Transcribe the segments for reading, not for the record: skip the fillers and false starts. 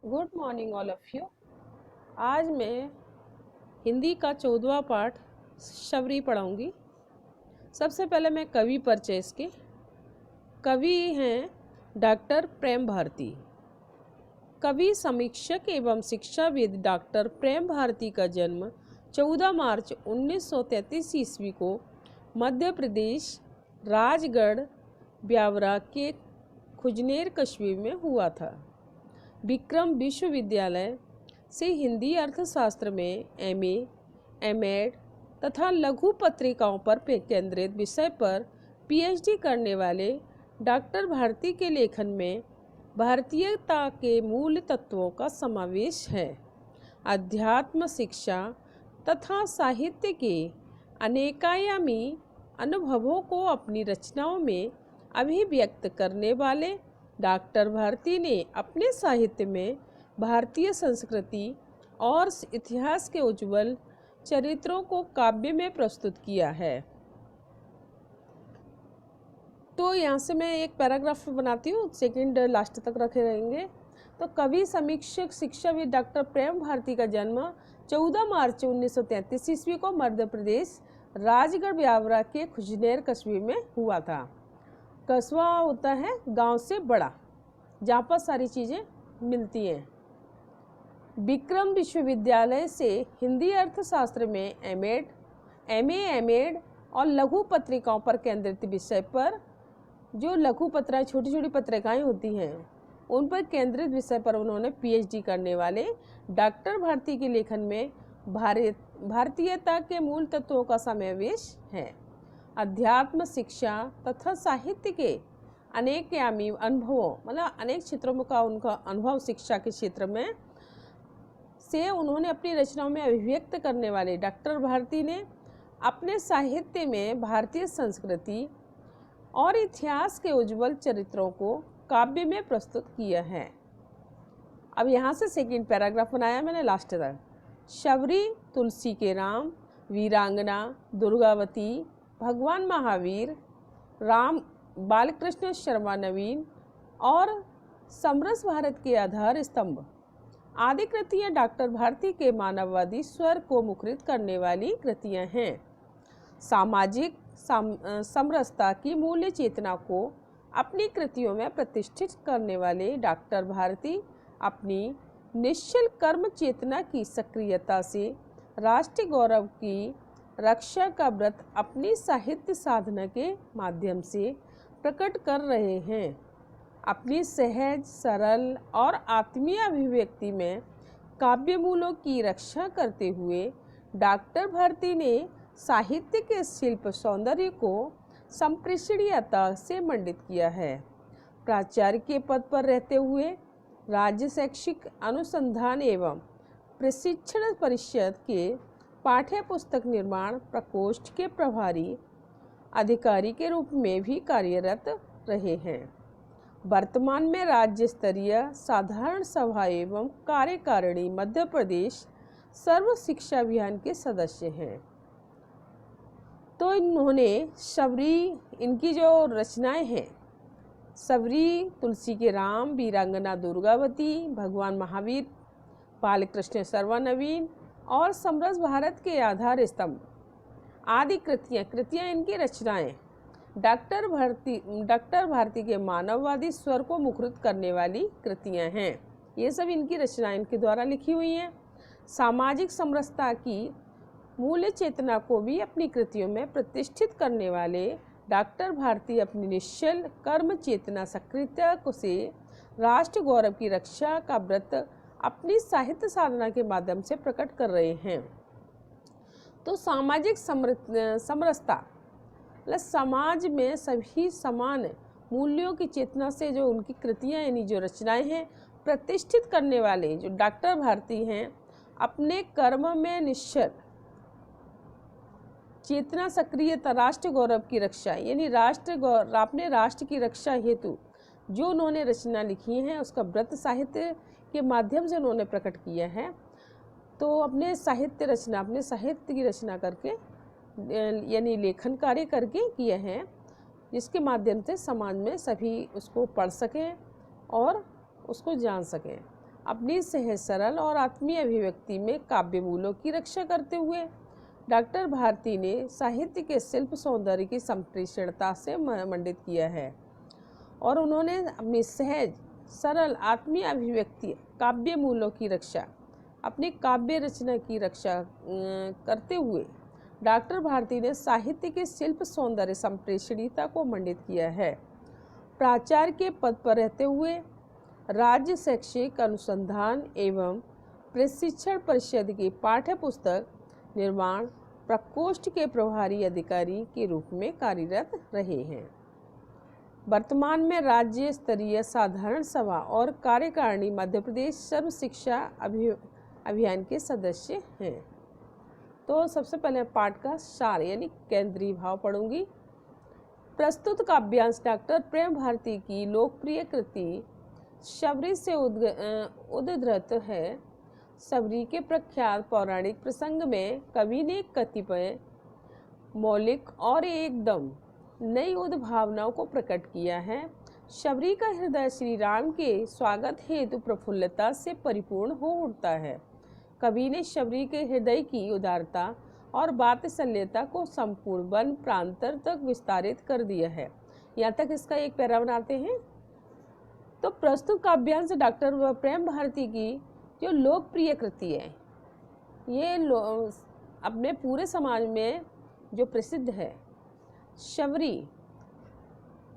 Good morning all of you. आज मैं हिंदी का 14वां पाठ शबरी पढ़ाऊंगी। सबसे पहले मैं कवि परिचय इसके। कवि हैं डॉक्टर प्रेम भारती। कवि, समीक्षक एवं शिक्षाविद डॉक्टर प्रेम भारती का जन्म 14 मार्च 1933 ईस्वी को मध्य प्रदेश राजगढ़ ब्यावरा के खुजनेर कस्बे में हुआ था। विक्रम विश्वविद्यालय से हिंदी अर्थशास्त्र में एमए, एमएड तथा लघु पत्रिकाओं पर केंद्रित विषय पर पीएचडी करने वाले डॉक्टर भारती के लेखन में भारतीयता के मूल तत्वों का समावेश है। अध्यात्म, शिक्षा तथा साहित्य के अनेकायामी अनुभवों को अपनी रचनाओं में अभिव्यक्त करने वाले डॉक्टर भारती ने अपने साहित्य में भारतीय संस्कृति और इतिहास के उज्ज्वल चरित्रों को काव्य में प्रस्तुत किया है। तो यहाँ से मैं एक पैराग्राफ बनाती हूँ, सेकंड लास्ट तक रखे रहेंगे। तो कवि, समीक्षक, शिक्षाविद डॉक्टर प्रेम भारती का जन्म 14 मार्च 1933 ईस्वी को मध्य प्रदेश राजगढ़ ब्यावरा के खुजनेर कस्बे में हुआ था। कस्बा होता है गांव से बड़ा, जहाँ पर सारी चीज़ें मिलती हैं। विक्रम विश्वविद्यालय से हिंदी अर्थशास्त्र में एमएड, एमए, एमएड और लघु पत्रिकाओं पर केंद्रित विषय पर, जो लघु पत्रिकाएँ छोटी छोटी पत्रिकाएँ होती हैं उन पर केंद्रित विषय पर उन्होंने पीएचडी करने वाले डॉक्टर भारती के लेखन में भारतीयता के मूल तत्वों का समावेश है। अध्यात्म, शिक्षा तथा साहित्य के अनेक यामी अनुभवों, मतलब अनेक क्षेत्रों का उनका अनुभव शिक्षा के क्षेत्र में से उन्होंने अपनी रचनाओं में अभिव्यक्त करने वाले डॉक्टर भारती ने अपने साहित्य में भारतीय संस्कृति और इतिहास के उज्ज्वल चरित्रों को काव्य में प्रस्तुत किया है। अब यहाँ से सेकंड पैराग्राफ बनाया मैंने लास्ट तक। शबरी, तुलसी के राम, वीरांगना, दुर्गावती, भगवान महावीर, राम बालकृष्ण शर्मा नवीन और समरस भारत के आधार स्तंभ आदि कृतियाँ डॉक्टर भारती के मानववादी स्वर को मुखरित करने वाली कृतियाँ हैं। सामाजिक समरसता की मूल्य चेतना को अपनी कृतियों में प्रतिष्ठित करने वाले डॉक्टर भारती अपनी निश्चल कर्म चेतना की सक्रियता से राष्ट्रीय गौरव की रक्षा का व्रत अपनी साहित्य साधना के माध्यम से प्रकट कर रहे हैं। अपनी सहज, सरल और आत्मीय अभिव्यक्ति में काव्य मूलों की रक्षा करते हुए डॉक्टर भारती ने साहित्य के शिल्प सौंदर्य को संप्रेषणीयता से मंडित किया है। प्राचार्य के पद पर रहते हुए राज्य शैक्षिक अनुसंधान एवं प्रशिक्षण परिषद के पाठ्य पुस्तक निर्माण प्रकोष्ठ के प्रभारी अधिकारी के रूप में भी कार्यरत रहे हैं। वर्तमान में राज्य स्तरीय साधारण सभा एवं कार्यकारिणी मध्य प्रदेश सर्व शिक्षा अभियान के सदस्य हैं। तो इन्होंने शबरी, इनकी जो रचनाएं हैं, शबरी, तुलसी के राम, वीरांगना दुर्गावती, भगवान महावीर, बालकृष्ण नवीन और समरस भारत के आधार स्तंभ आदि कृतियाँ इनकी रचनाएं डॉक्टर भारती के मानववादी स्वर को मुखरित करने वाली कृतियाँ हैं। ये सब इनकी रचनाएं इनके द्वारा लिखी हुई हैं। सामाजिक समरसता की मूल्य चेतना को भी अपनी कृतियों में प्रतिष्ठित करने वाले डॉक्टर भारती अपनी निश्चल कर्म चेतना सक्रियता से राष्ट्र गौरव की रक्षा का व्रत अपनी साहित्य साधना के माध्यम से प्रकट कर रहे हैं। तो सामाजिक समरसता मतलब समाज में सभी समान मूल्यों की चेतना से जो उनकी कृतियाँ यानी जो रचनाएं हैं प्रतिष्ठित करने वाले जो डॉक्टर भारती हैं, अपने कर्म में निश्चल चेतना सक्रियता राष्ट्र गौरव की रक्षा यानी अपने राष्ट्र की रक्षा हेतु जो उन्होंने रचना लिखी हैं उसका व्रत साहित्य के माध्यम से उन्होंने प्रकट किया है। तो अपने साहित्य की रचना करके यानी लेखन कार्य करके किए हैं, जिसके माध्यम से समाज में सभी उसको पढ़ सकें और उसको जान सकें। अपनी सहज सरल और आत्मीय अभिव्यक्ति में काव्य मूल्यों की रक्षा करते हुए डॉक्टर भारती ने साहित्य के शिल्प सौंदर्य की संप्रेषणता से मंडित किया है और उन्होंने अपनी सहज सरल आत्मीय अभिव्यक्ति काव्य मूल्यों की रक्षा अपनी काव्य रचना की रक्षा करते हुए डॉक्टर भारती ने साहित्य के शिल्प सौंदर्य संप्रेषणीयता को मंडित किया है। प्राचार्य के पद पर रहते हुए राज्य शैक्षिक अनुसंधान एवं प्रशिक्षण परिषद की पाठ्य पुस्तक निर्माण प्रकोष्ठ के प्रभारी अधिकारी के रूप में कार्यरत रहे हैं। वर्तमान में राज्य स्तरीय साधारण सभा और कार्यकारिणी मध्य प्रदेश सर्व शिक्षा अभियान के सदस्य हैं। तो सबसे पहले पाठ का सार यानी केंद्रीय भाव पढ़ूंगी। प्रस्तुत काव्यांश डॉक्टर प्रेम भारती की लोकप्रिय कृति शबरी से उद्धृत है। शबरी के प्रख्यात पौराणिक प्रसंग में कवि ने कतिपय मौलिक और एकदम नई उद्भावनाओं को प्रकट किया है। शबरी का हृदय श्री राम के स्वागत हेतु प्रफुल्लता से परिपूर्ण हो उठता है। कवि ने शबरी के हृदय की उदारता और वात्सल्यता को संपूर्ण वन प्रांतर तक विस्तारित कर दिया है। यहाँ तक इसका एक पैरा बनाते हैं। तो प्रस्तुत काव्यांश डॉक्टर प्रेम भारती की जो लोकप्रिय कृति है, ये अपने पूरे समाज में जो प्रसिद्ध है शबरी।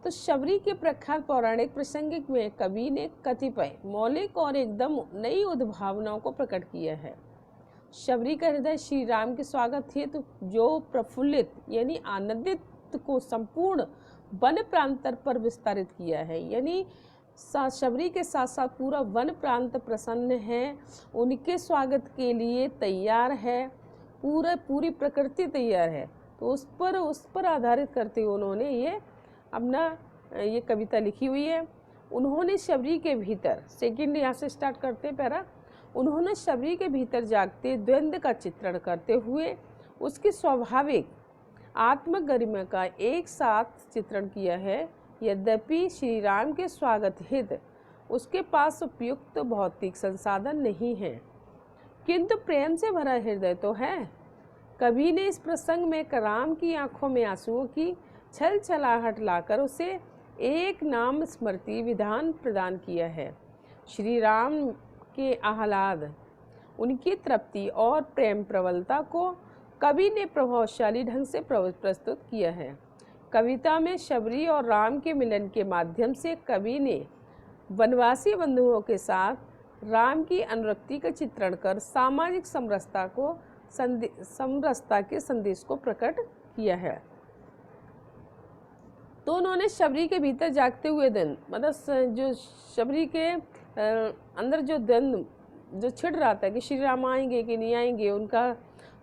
तो शबरी के प्रख्यात पौराणिक प्रसंग में कवि ने कतिपय मौलिक और एकदम नई उद्भावनाओं को प्रकट किया है। शबरी का हृदय श्री राम के स्वागत हेतु जो प्रफुल्लित यानी आनंदित को संपूर्ण वन प्रांतर पर विस्तारित किया है, यानी शबरी के साथ साथ पूरा वन प्रांत प्रसन्न है, उनके स्वागत के लिए तैयार है, पूरी प्रकृति तैयार है। तो उस पर आधारित करते हुए उन्होंने ये कविता लिखी हुई है। उन्होंने शबरी के भीतर, सेकंड यहाँ से स्टार्ट करते हैं पैरा, उन्होंने शबरी के भीतर जागते द्वंद्व का चित्रण करते हुए उसकी स्वाभाविक आत्मगरिमा का एक साथ चित्रण किया है। यद्यपि श्री राम के स्वागत हित उसके पास उपयुक्त भौतिक संसाधन नहीं है, किंतु प्रेम से भरा हृदय तो है। कवि ने इस प्रसंग में राम की आंखों में आंसुओं की छल छलाहट लाकर उसे एक नाम स्मृति विधान प्रदान किया है। श्री राम के आह्लाद, उनकी तृप्ति और प्रेम प्रबलता को कवि ने प्रभावशाली ढंग से प्रस्तुत किया है। कविता में शबरी और राम के मिलन के माध्यम से कवि ने वनवासी बंधुओं के साथ राम की अनुरक्ति का चित्रण कर सामाजिक समरसता के संदेश को प्रकट किया है। तो उन्होंने शबरी के भीतर जागते हुए दिन, मतलब जो शबरी के अंदर जो दिन जो छिड़ रहा था कि श्री राम आएंगे कि नहीं आएंगे, उनका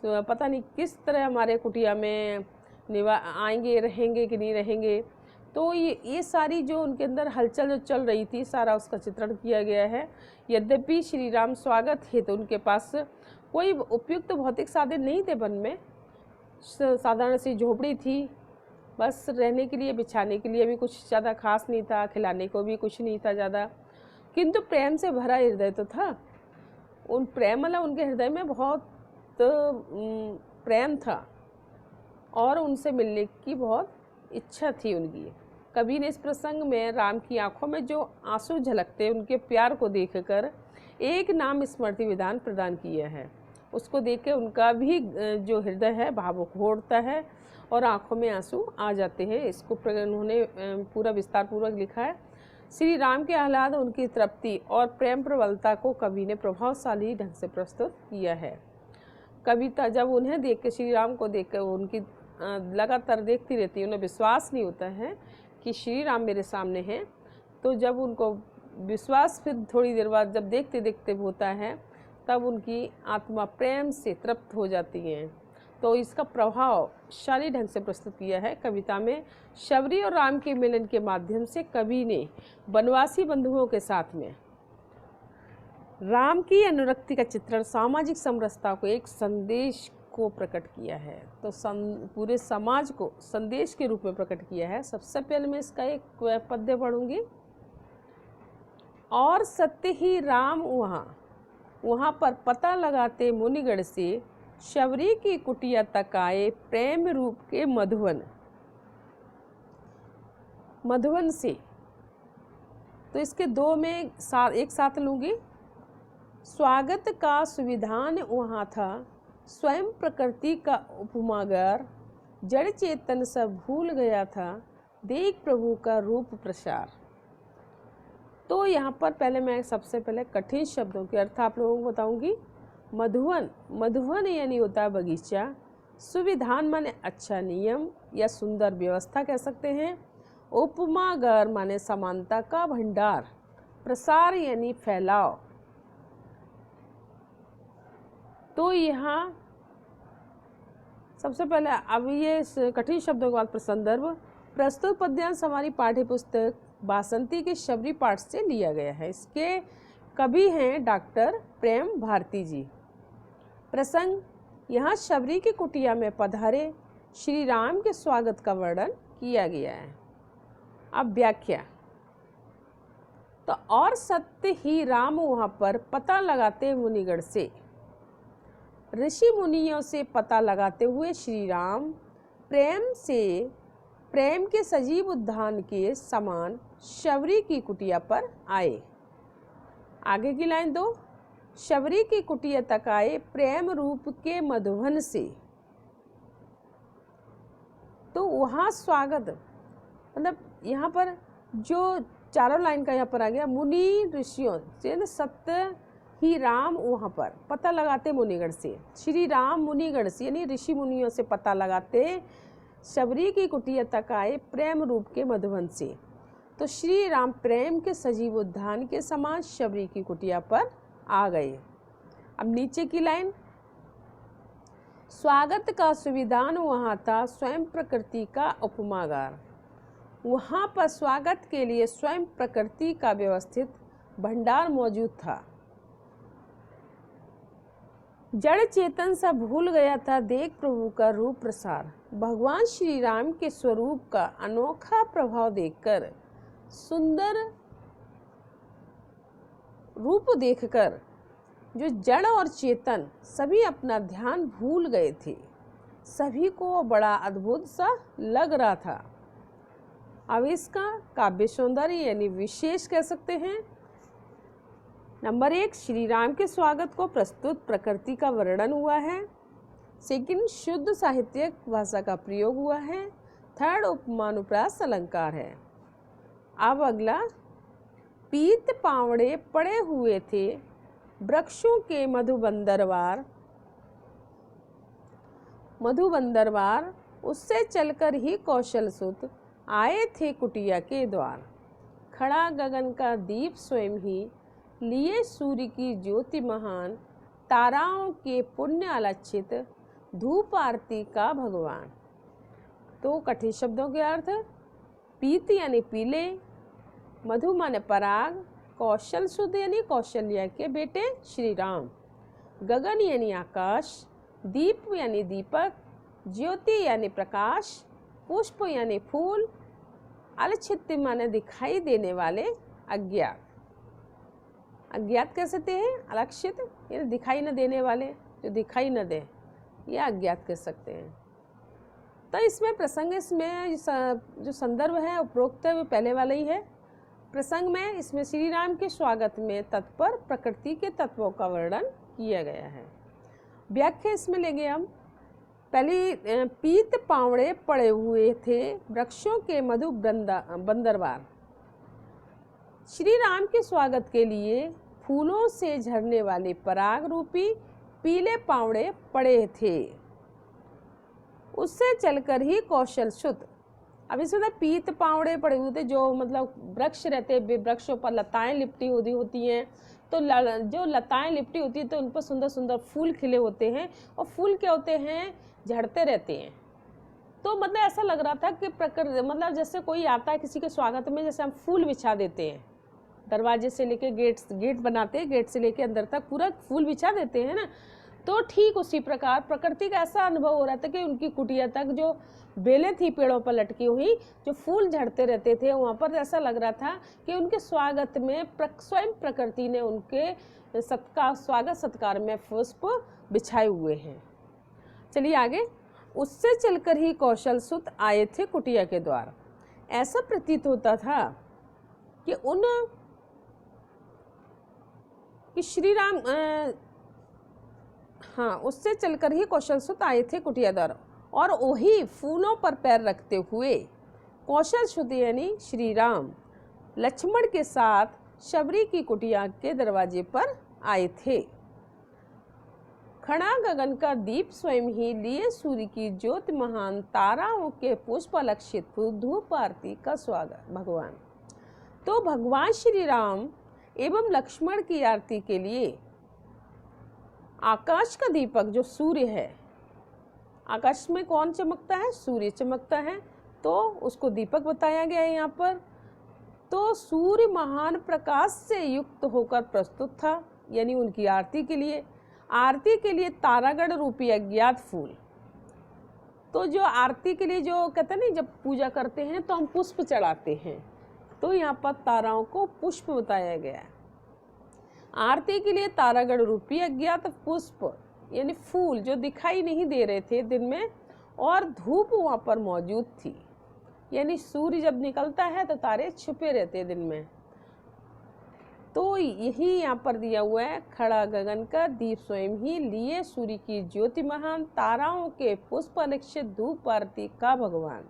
पता नहीं किस तरह हमारे कुटिया में आएंगे, रहेंगे कि नहीं रहेंगे। तो ये सारी जो उनके अंदर हलचल जो चल रही थी, सारा उसका चित्रण किया गया है। यद्यपि श्री राम स्वागत है तो उनके पास कोई उपयुक्त भौतिक साधन नहीं थे, वन में साधारण सी झोपड़ी थी, बस रहने के लिए, बिछाने के लिए भी कुछ ज़्यादा खास नहीं था, खिलाने को भी कुछ नहीं था ज़्यादा, किंतु प्रेम से भरा हृदय तो था। उन प्रेम वाला उनके हृदय में बहुत प्रेम था और उनसे मिलने की बहुत इच्छा थी उनकी। कवि ने इस प्रसंग में राम की आंखों में जो आंसू झलकते उनके प्यार को देखकर एक नाम स्मृति विधान प्रदान किया है। उसको देख के उनका भी जो हृदय है भावुक हो उठता है और आंखों में आंसू आ जाते हैं। इसको उन्होंने पूरा विस्तार पूर्वक लिखा है। श्री राम के आह्लाद, उनकी तृप्ति और प्रेम प्रबलता को कवि ने प्रभावशाली ढंग से प्रस्तुत किया है। कविता जब उन्हें देख के, श्री राम को देख कर उनकी लगातार देखती रहती है, उन्हें विश्वास नहीं होता है कि श्री राम मेरे सामने हैं। तो जब उनको विश्वास फिर थोड़ी देर बाद जब देखते देखते होता है, तब उनकी आत्मा प्रेम से तृप्त हो जाती है। तो इसका प्रभावशाली ढंग से प्रस्तुत किया है। कविता में शबरी और राम के मिलन के माध्यम से कवि ने वनवासी बंधुओं के साथ में राम की अनुरक्ति का चित्रण, सामाजिक समरसता को, एक संदेश को प्रकट किया है। तो पूरे समाज को संदेश के रूप में प्रकट किया है। सबसे पहले मैं इसका एक पद्य पढ़ूंगी। और सत्य ही राम वहाँ पर पता लगाते मुनिगढ़ से, शबरी की कुटिया तक आए प्रेम रूप के मधुवन से। तो इसके दो में एक साथ लूँगी। स्वागत का सुविधान वहाँ था, स्वयं प्रकृति का उपमागर, जड़ चेतन सब भूल गया था, देख प्रभु का रूप प्रसार। तो यहाँ पर पहले मैं सबसे पहले कठिन शब्दों के अर्थ आप लोगों को बताऊंगी। मधुवन यानी होता है बगीचा, सुविधान माने अच्छा नियम या सुंदर व्यवस्था कह सकते हैं, उपमागर माने समानता का भंडार, प्रसार यानी फैलाव। तो यहाँ सबसे पहले अब ये कठिन शब्दों के बाद संदर्भ। प्रस्तुत पद्यांश हमारी पाठ्य पुस्तक बासंती के शबरी पाठ से लिया गया है। इसके कवि हैं डॉक्टर प्रेम भारती जी। प्रसंग, यहाँ शबरी की कुटिया में पधारे श्री राम के स्वागत का वर्णन किया गया है। अब व्याख्या। तो और सत्य ही राम वहाँ पर पता लगाते मुनिगढ़ से, ऋषि मुनियों से पता लगाते हुए श्री राम प्रेम के सजीव उद्यान के समान शबरी की कुटिया पर आए। आगे की लाइन दो, शबरी की कुटिया तक आए प्रेम रूप के मधुवन से। तो वहाँ स्वागत, मतलब यहाँ पर जो चारों लाइन का यहाँ पर आ गया, मुनि ऋषियों से सत्य ही राम वहाँ पर पता लगाते मुनिगढ़ से, श्री राम मुनिगढ़ से यानी ऋषि मुनियों से पता लगाते शबरी की कुटिया तक आए प्रेम रूप के मधुवन से। तो श्री राम प्रेम के सजीव उद्यान के समान शबरी की कुटिया पर आ गए। अब नीचे की लाइन, स्वागत का सुविधान वहाँ था, स्वयं प्रकृति का उपमागार। वहाँ पर स्वागत के लिए स्वयं प्रकृति का व्यवस्थित भंडार मौजूद था। जड़ चेतन सा भूल गया था, देख प्रभु का रूप प्रसार। भगवान श्री राम के स्वरूप का अनोखा प्रभाव देखकर, सुंदर रूप देखकर जो जड़ और चेतन सभी अपना ध्यान भूल गए थे। सभी को बड़ा अद्भुत सा लग रहा था। अब इसका काव्य सौंदर्य यानी विशेष कह सकते हैं। नंबर 1, श्री राम के स्वागत को प्रस्तुत प्रकृति का वर्णन हुआ है। सेकंड, शुद्ध साहित्यिक भाषा का प्रयोग हुआ है। थर्ड, उपमानुप्रास अलंकार है। अब अगला, पीत पावड़े पड़े हुए थे वृक्षों के मधुबंदरवार, उससे चलकर ही कौशल सुत आए थे कुटिया के द्वार। खड़ा गगन का दीप स्वयं ही, लिए सूर्य की ज्योति महान, ताराओं के पुण्य अलक्षित, धूप आरती का भगवान। तो कठिन शब्दों के अर्थ, पीत यानी पीले, मधु माने पराग, कौशल सुध यानी कौशल्या के बेटे श्री राम, गगन यानी आकाश, दीप यानी दीपक, ज्योति यानी प्रकाश, पुष्प यानी फूल, अलक्षित माने दिखाई देने वाले, अज्ञात कह सकते हैं, अलक्षित यानी दिखाई न देने वाले, जो दिखाई न दे, या अज्ञात कह सकते हैं। तो इसमें प्रसंग, इसमें जो संदर्भ है उपरोक्त है वो पहले वाला ही है। प्रसंग में इसमें श्री राम के स्वागत में तत्पर प्रकृति के तत्वों का वर्णन किया गया है। व्याख्या इसमें लेंगे हम। पहली, पीत पावड़े पड़े हुए थे वृक्षों के मधु बंदरवार। श्री राम के स्वागत के लिए फूलों से झरने वाले पराग रूपी पीले पावड़े पड़े थे, उससे चलकर ही कौशल शुद्ध। अब इसमें पीत पावड़े पड़े हुए थे, जो मतलब वृक्ष रहते, वृक्षों पर लताएं लिपटी होती हैं। तो जो लताएं लिपटी होती है तो उन पर सुंदर सुंदर फूल खिले होते हैं, और फूल क्या होते हैं, झड़ते रहते हैं। तो मतलब ऐसा लग रहा था कि प्रकृति, मतलब जैसे कोई आता है किसी के स्वागत में, जैसे हम फूल बिछा देते हैं, दरवाजे से लेके गेट बनाते हैं, गेट से लेके अंदर तक पूरा फूल बिछा देते हैं ना, तो ठीक उसी प्रकार प्रकृति का ऐसा अनुभव हो रहा था कि उनकी कुटिया तक जो बेलें थी पेड़ों पर लटकी हुई, जो फूल झड़ते रहते थे, वहाँ पर ऐसा लग रहा था कि उनके स्वागत में स्वयं प्रकृति ने उनके स्वागत सत्कार में पुष्प बिछाए हुए हैं। चलिए आगे। उससे चलकर ही कौशल सुत आए थे कुटिया के द्वार। ऐसा प्रतीत होता था कि श्री राम उससे चलकर ही कौशल सुत आए थे कुटिया द्वार, और वही फूलों पर पैर रखते हुए कौशल सुत यानी श्री राम लक्ष्मण के साथ शबरी की कुटिया के दरवाजे पर आए थे। खड़ा गगन का दीप स्वयं ही लिए सूर्य की ज्योति महान ताराओं के पुष्प लक्षित धूप आरती का स्वागत। भगवान तो भगवान श्री राम एवं लक्ष्मण की आरती के लिए आकाश का दीपक जो सूर्य है, आकाश में कौन चमकता है? सूर्य चमकता है, तो उसको दीपक बताया गया है यहाँ पर। तो सूर्य महान प्रकाश से युक्त होकर प्रस्तुत था, यानी उनकी आरती के लिए तारागण रूपी अज्ञात फूल। तो जो आरती के लिए जो कहते हैं ना, जब पूजा करते हैं तो हम पुष्प चढ़ाते हैं, तो यहाँ पर ताराओं को पुष्प बताया गया है। आरती के लिए तारागण रूपी अज्ञात पुष्प यानी फूल जो दिखाई नहीं दे रहे थे दिन में, और धूप वहाँ पर मौजूद थी, यानी सूर्य जब निकलता है तो तारे छुपे रहते दिन में। तो यही यहाँ पर दिया हुआ है, खड़ा गगन का दीप स्वयं ही लिए सूर्य की ज्योति महान ताराओं के पुष्प लक्षित धूप आरती का भगवान।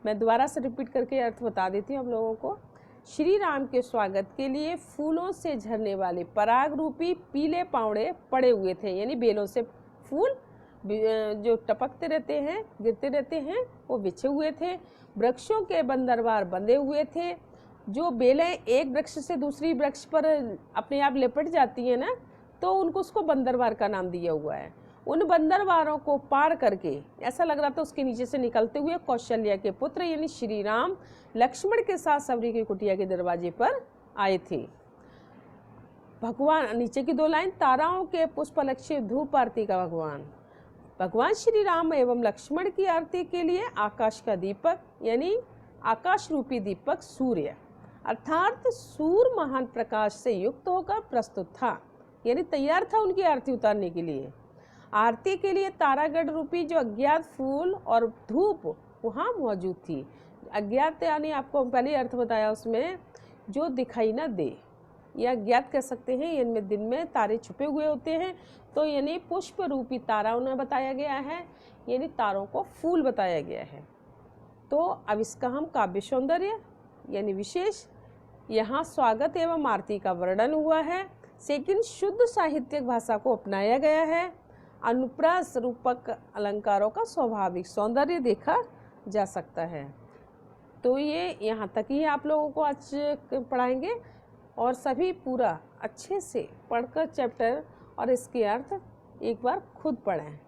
मैं दोबारा से रिपीट करके अर्थ बता देती हूँ हम लोगों को। श्री राम के स्वागत के लिए फूलों से झरने वाले पराग रूपी पीले पावड़े पड़े हुए थे, यानी बेलों से फूल जो टपकते रहते हैं, गिरते रहते हैं, वो बिछे हुए थे। वृक्षों के बंदरवार बंधे हुए थे। जो बेलें एक वृक्ष से दूसरी वृक्ष पर अपने आप लिपट जाती हैं ना, तो उनको उसको बंदरवार का नाम दिया हुआ है। उन बंदरवारों को पार करके ऐसा लग रहा था उसके नीचे से निकलते हुए कौशल्या के पुत्र यानी श्री राम लक्ष्मण के साथ सबरी की कुटिया के दरवाजे पर आए थे। भगवान नीचे की 2 लाइन, ताराओं के पुष्प लक्षित धूप आरती का भगवान श्री राम एवं लक्ष्मण की आरती के लिए आकाश का दीपक यानी आकाश रूपी दीपक सूर्य अर्थात सूर्य महान प्रकाश से युक्त होकर प्रस्तुत था, यानी तैयार था उनकी आरती उतारने के लिए। आरती के लिए तारागढ़ रूपी जो अज्ञात फूल और धूप वहाँ मौजूद थी। अज्ञात यानी आपको पहले अर्थ बताया उसमें, जो दिखाई ना दे, या अज्ञात कह सकते हैं। इनमें दिन में तारे छुपे हुए होते हैं, तो यानी पुष्प रूपी तारा उन्हें बताया गया है, यानी तारों को फूल बताया गया है। तो अब इसका हम काव्य सौंदर्य यानी विशेष यहाँ स्वागत एवं आरती का वर्णन हुआ है, लेकिन शुद्ध साहित्यिक भाषा को अपनाया गया है। अनुप्रास रूपक अलंकारों का स्वाभाविक सौंदर्य देखा जा सकता है। तो ये यहाँ तक ही आप लोगों को आज पढ़ाएंगे, और सभी पूरा अच्छे से पढ़कर चैप्टर और इसके अर्थ एक बार खुद पढ़ें।